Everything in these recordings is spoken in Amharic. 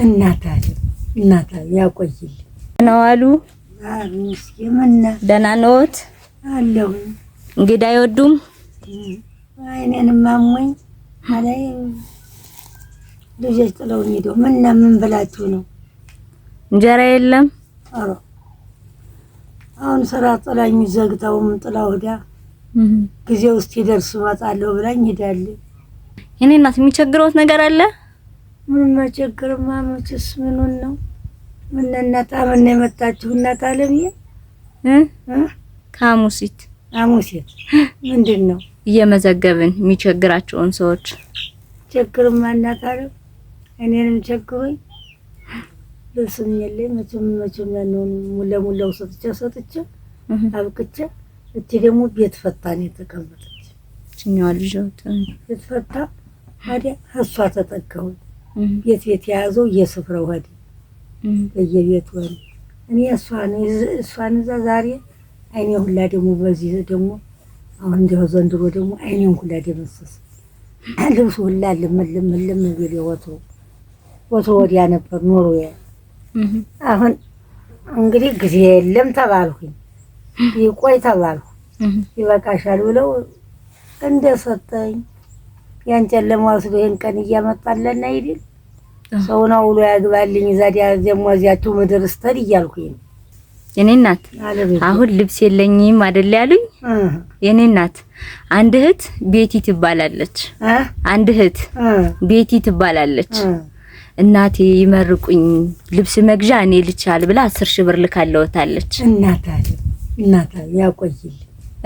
እናታል ያቆይልኝ ነው አሉ ምስኪንና ደህና ነዎት አለሁ እንግዲህ አይወዱም አይኔንም አሞኝ አላይ ልጅ ጥለውኝ ሄዶ ምን ብላችሁ ነው እንጀራ የለም አሮ አሁን ስራ ጥላኝ ዘግተውም ጥላው ሄዳ ጊዜው ውስጥ ይደርስ እመጣለሁ ብላኝ ሄዳለች እኔ እናት የሚቸግረውት ነገር አለ ምን መቸገርማ መችስ ምኑን ነው ምን እናት አመነ የመጣችሁ እናት አለምዬ ከሐሙሲት ምንድነው እየመዘገብን የሚቸግራቸውን ሰዎች ቸግርማ እናት አለም እኔንም ቸግሮኝ ልስም የለኝ መቼም ያንኑ ሙለሙላው ሰጥቼ አብቅቼ እቺ ደግሞ ቤት ፈታን የተቀመጠች እኛው ልጅት ቤት ፈታ ታዲያ እሷ ተጠቀው ቤት ያዘው የስፍራው ሄደ በየቤቱ እኔ እሷን ዛሬ አይኔ ሁላ ደግሞ በዚህ ደግሞ አሁን እንደው ዘንድሮ ደግሞ አይኔን ሁላ ደመሰስ ልብስ ሁላ ለምለም ቢለው ወቶ ወዲያ ነበር ኖሮ አሁን እንግዲህ ጊዜ የለም ተባልኩኝ ይቆይ ተባልኩ ይበቃሻል ብለው እንደሰጠኝ ያንጨለማ ወስዶ ይሄን ቀን እያመጣለና አይደል ሰውና ውሎ ያግባልኝ ዛዲያ ደግሞ እዚያቱ ምድር ስተር ይያልኩኝ የኔ እናት አሁን ልብስ የለኝም አይደል ያሉኝ የኔ እናት አንድ እህት ቤቲ ትባላለች አንድ እህት ቤቲ ትባላለች እናቴ ይመርቁኝ ልብስ መግዣ እኔ ልቻል ብላ 10 ሺህ ብር ልካለውታለች እናታል ያቆይልኝ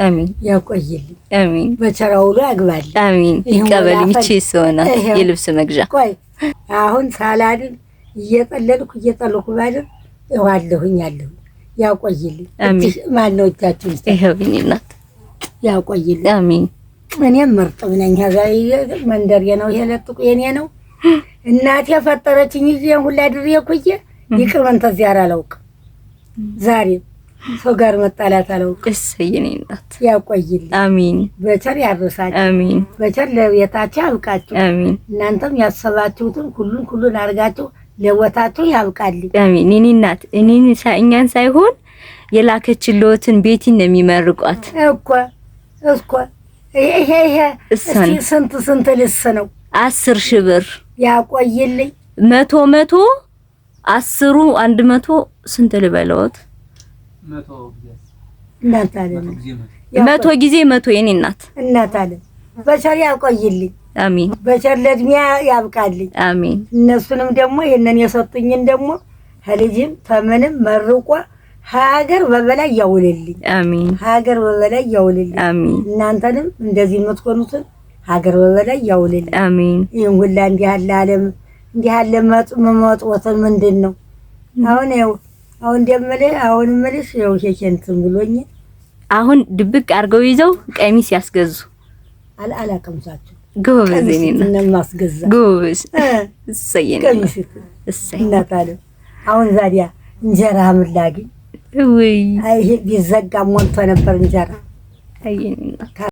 አሜን ያቆይልኝ አሜን በቸራውሎ ያግባል አሜን ይቀበልኝ ቺሶና የልብስ መግዣ ቆይ አሁን ሳላድን እየጠለልኩ ባድር እዋለሁኝ አለሁ ያቆይልኝ ማን ነው እታችሁ ይሄውኝ እናት ያቆይልኝ አሜን እኔም መርጠው ነኝ ሀገር መንደር ነው ይለጥቁ የኔ ነው እናቴ ፈጠረችኝ ይሄን ሁላ ድሬኩኝ ይቅርመን ተዚያራ አላውቅ ዛሬ ሰው ጋር መጣላት አላውቅ እሰየኔ እናት ያቆይልኝ አሜን በቸር ያርሳችሁ አሜን በቸር ለቤታችሁ ያብቃችሁ አሜን እናንተም ያሰባችሁትን ሁሉን አርጋችሁ ለወታችሁ ያብቃልኝ አሜን እኔ እናት እኛን ሳይሆን የላከችልዎትን ቤቲን ነው የሚመርቋት እኮ ይሄ ስንት ልስ ነው 10 ሺህ ብር ያቆይልኝ 100 10 100 ስንት ልበለዎት 100 ጊዜ 100 የኔ እናት አለ በቸር ያቆይልኝ አሜን በቸር ለድሚያ ያብቃልኝ አሜን እነሱንም ደግሞ የነን የሰጡኝን ደግሞ ሀልጅም ተመንም መርቆ ሀገር በበላይ ያውልልኝ አሜን ሀገር በበላይ ያውልልኝ አሜን እናንተንም እንደዚህ የምትቆኑትን ሀገር በበላይ ያውልልኝ አሜን ይሁን ሁላ እንዲህ ያለ ዓለም እንዲህ ያለ መጥወት ምንድነው አሁን ደምልህ አሁን መልስ ያው ሸንትን ብሎኝ አሁን ድብቅ አርገው ይዘው ቀሚስ ያስገዙ አላቀምሳችሁ ጎበዝ እኔና እናማስገዛ ጎበዝ እሰየኝ ቀሚስ እሰይ እናታለ አሁን ዛዲያ እንጀራ ምላጊ ወይ አይ ቢዘጋ ሞልቶ ነበር እንጀራ አየኝና